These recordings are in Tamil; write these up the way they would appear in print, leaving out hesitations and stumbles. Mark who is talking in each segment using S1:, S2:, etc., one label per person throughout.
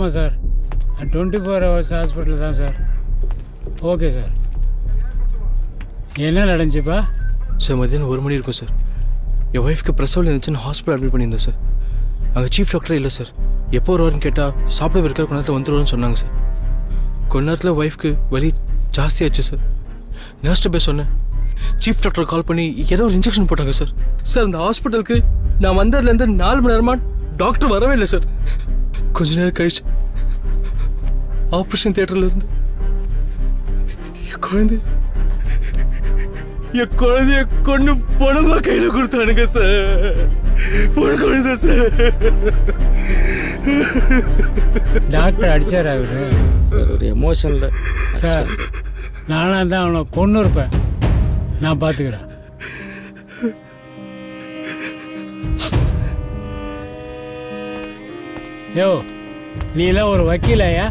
S1: ஆமாம் சார் 24 hours ஹாஸ்பிட்டல் தான் சார். Okay sir. என்ன நடந்துச்சுப்பா?
S2: சார் மதியானம் 1 மணி இருக்கும் சார். என் ஒய்ஃப்க்கு பிரசவம் இருந்துச்சுன்னு ஹாஸ்பிட்டல் அட்மிட் பண்ணியிருந்தேன் சார். அங்கே சீஃப் டாக்டரே இல்லை சார். எப்போ வருவாருன்னு கேட்டால் சாப்பிட இருக்கிற கொஞ்ச நேரத்தில் வந்துடுவார்னு சொன்னாங்க சார். கொஞ்ச நேரத்தில் ஒய்ஃப்க்கு வலி ஜாஸ்தியாச்சு சார். நர்ஸ்ட்டு போய் சொன்னேன். சீஃப் டாக்டர் கால் பண்ணி ஏதோ ஒரு இன்ஜெக்ஷன் போட்டாங்க சார். சார் அந்த ஹாஸ்பிட்டலுக்கு நான் வந்ததுலேருந்து 4 மணி நேரமாக டாக்டர் வரவே இல்லை சார். கொஞ்ச நேரம் கழிச்சு ஆப்ரேஷன் தியேட்டர்ல இருந்து என் குழந்தைய கொண்டு பணமா கையில கொடுத்தானுங்க சார். பொன் குழந்தை சார்.
S1: டாக்டர் அடிச்சார் அவரு.
S2: ஒரு எமோஷன்ல
S1: சார் நானாக தான் அவனை கொண்டு இருப்பேன். நான் பார்த்துக்கிறேன். யோ நீலாம் ஒரு வக்கீலையா?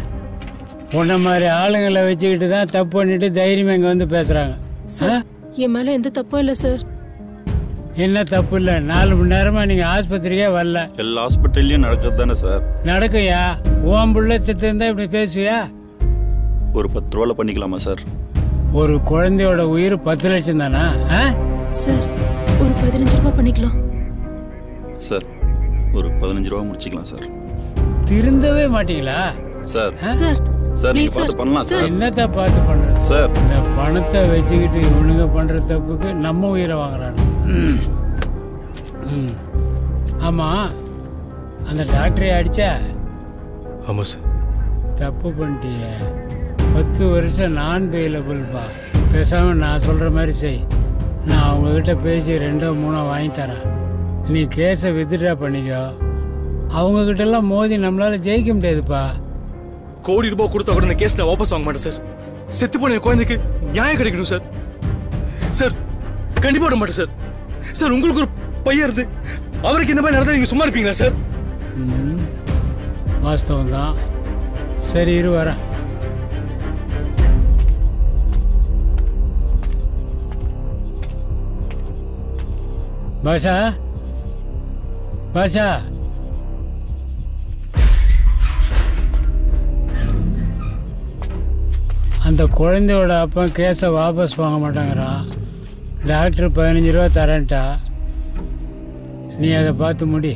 S1: உன்ன மாதிரி ஆளுங்களை வச்சுக்கிட்டு தான் தப்பு பண்ணிட்டு தைரியமாக இங்கே வந்து பேசுகிறாங்க.
S3: சார் என் மேலே எந்த தப்பும் இல்லை சார்.
S1: என்ன தப்பு இல்லை? 4 மணி நேரமாக நீங்கள் ஆஸ்பத்திரிக்கே வரல.
S4: எல்லா ஹாஸ்பிட்டல்லையும் நடக்குது தானே சார்?
S1: நடக்குயா? உன் புள்ள செத்து இருந்தால் இப்படி பேசுவியா?
S4: ஒரு 10 ரூபாவில் பண்ணிக்கலாமா சார்?
S1: ஒரு குழந்தையோட உயிர் 10 லட்சம் தானா?
S3: சார் ஒரு 15 ரூபா பண்ணிக்கலாம்
S4: சார். ஒரு 15 ரூபா முடிச்சுக்கலாம் சார்.
S1: திருந்தவே மாட்டீங்களா
S4: சார்?
S3: சார்
S4: சார் நீங்க பார்த்து பண்ணலாம் சார்.
S1: என்னத்தை பார்த்து பண்றது
S4: சார்?
S1: இந்த பணத்தை வச்சுக்கிட்டு இவனுங்க பண்ற தப்புக்கு நம்ம உயிரை வாங்குறாங்க. ஆமா அந்த டாக்டரை அடிச்சா?
S2: ஆமா சார்.
S1: தப்பு பண்ணிட்டிய. 10 வருஷம் நான் பெயிலபிள்பா. பேசாம நான் சொல்ற மாதிரி செய். நான் அவங்ககிட்ட பேசி 2 3 வாங்கி தரேன். நீ கேஸை வித்ட்ரா பண்ணிக்கோ. அவங்ககிட்டலாம் மோதி நம்மளால ஜெயிக்க முடியாதுப்பா.
S2: ₹1 கோடி கொடுத்தா கூட இந்த கேஸ் நான் வாபஸ் வாங்க மாட்டேன் சார். செத்து போன என் குழந்தைக்கு நியாயம் கிடைக்கணும் சார். சார் கண்டிப்பா விட மாட்டேன் சார். சார் உங்களுக்கு ஒரு பையன் இருந்து அவருக்கு இந்த மாதிரி நடந்தா நீங்க சும்மா இருப்பீங்களா சார்?
S1: வாஸ்தவம் தான். சரி இரு வரேன். பாஷா பாஷா அந்த குழந்தையோட அப்பா கேஸை வாபஸ் வாங்க மாட்டாங்கிறான். டாக்டர் 15 ரூபா தரேன்ட்டா. நீ அதை பார்த்து முடி.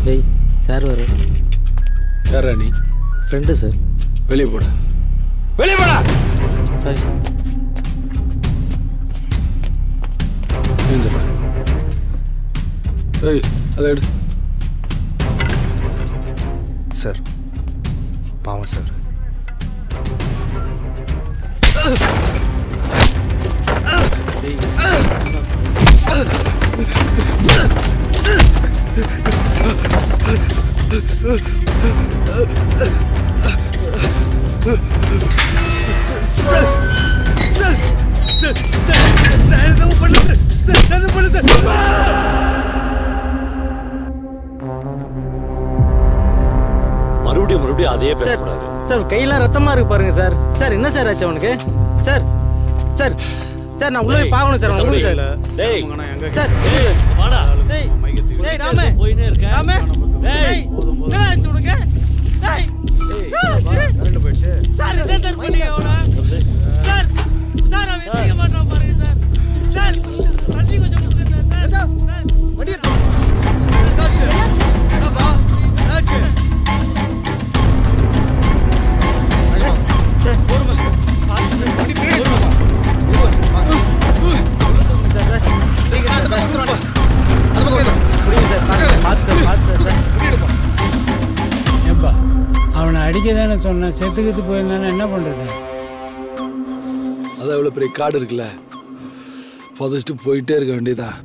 S5: டேய் சார் வர.
S2: யாரா நீ?
S5: Friend sir.
S2: வெளியே போட. வெளியே போடா.
S5: சாரி
S2: அதை எடு
S6: சார். பாவம் சார்.
S2: சார் சார் சார் நான் என்ன பண்ணல சார். நான் என்ன பண்ணல சார்.
S7: மறுபடியும் அதே பேசக்கூடாது
S5: சார். கையெல்லாம் ரத்தமா இருக்கு பாருங்க சார். சார் என்ன சார் ஆச்சு அவனுக்கு? சார் சார் சார் நான் உள்ள போய் பார்க்கணும் சார். உங்களுக்கு சார்.
S7: டேய்
S5: சார்
S7: வாடா.
S5: டேய் டேய் ராமே
S7: போயினே இருக்க.
S5: ராமே
S7: டேய்
S5: என்ன ஆச்சு உனக்கு? டேய்
S6: கரண்ட் போயிடுச்சு
S5: சார். என்ன சார் பண்ணீங்க அவன? சார் சார் அவன் எந்திரிக்க மாட்டான் பாருங்க சார். சார் வண்டி கொஞ்சம் கொடுங்க சார். சார் வண்டி எடுத்து காசு வா. ஆச்சு
S1: ஏப்பா அவனை அடிக்க தானே சொன்னேன். செத்துக்கிட்டு போயிருந்தானே என்ன பண்றது?
S2: அதான் இவ்வளோ பெரிய காடு இருக்குல்ல, புதைச்சிட்டு போயிட்டே இருக்க வேண்டியதான்.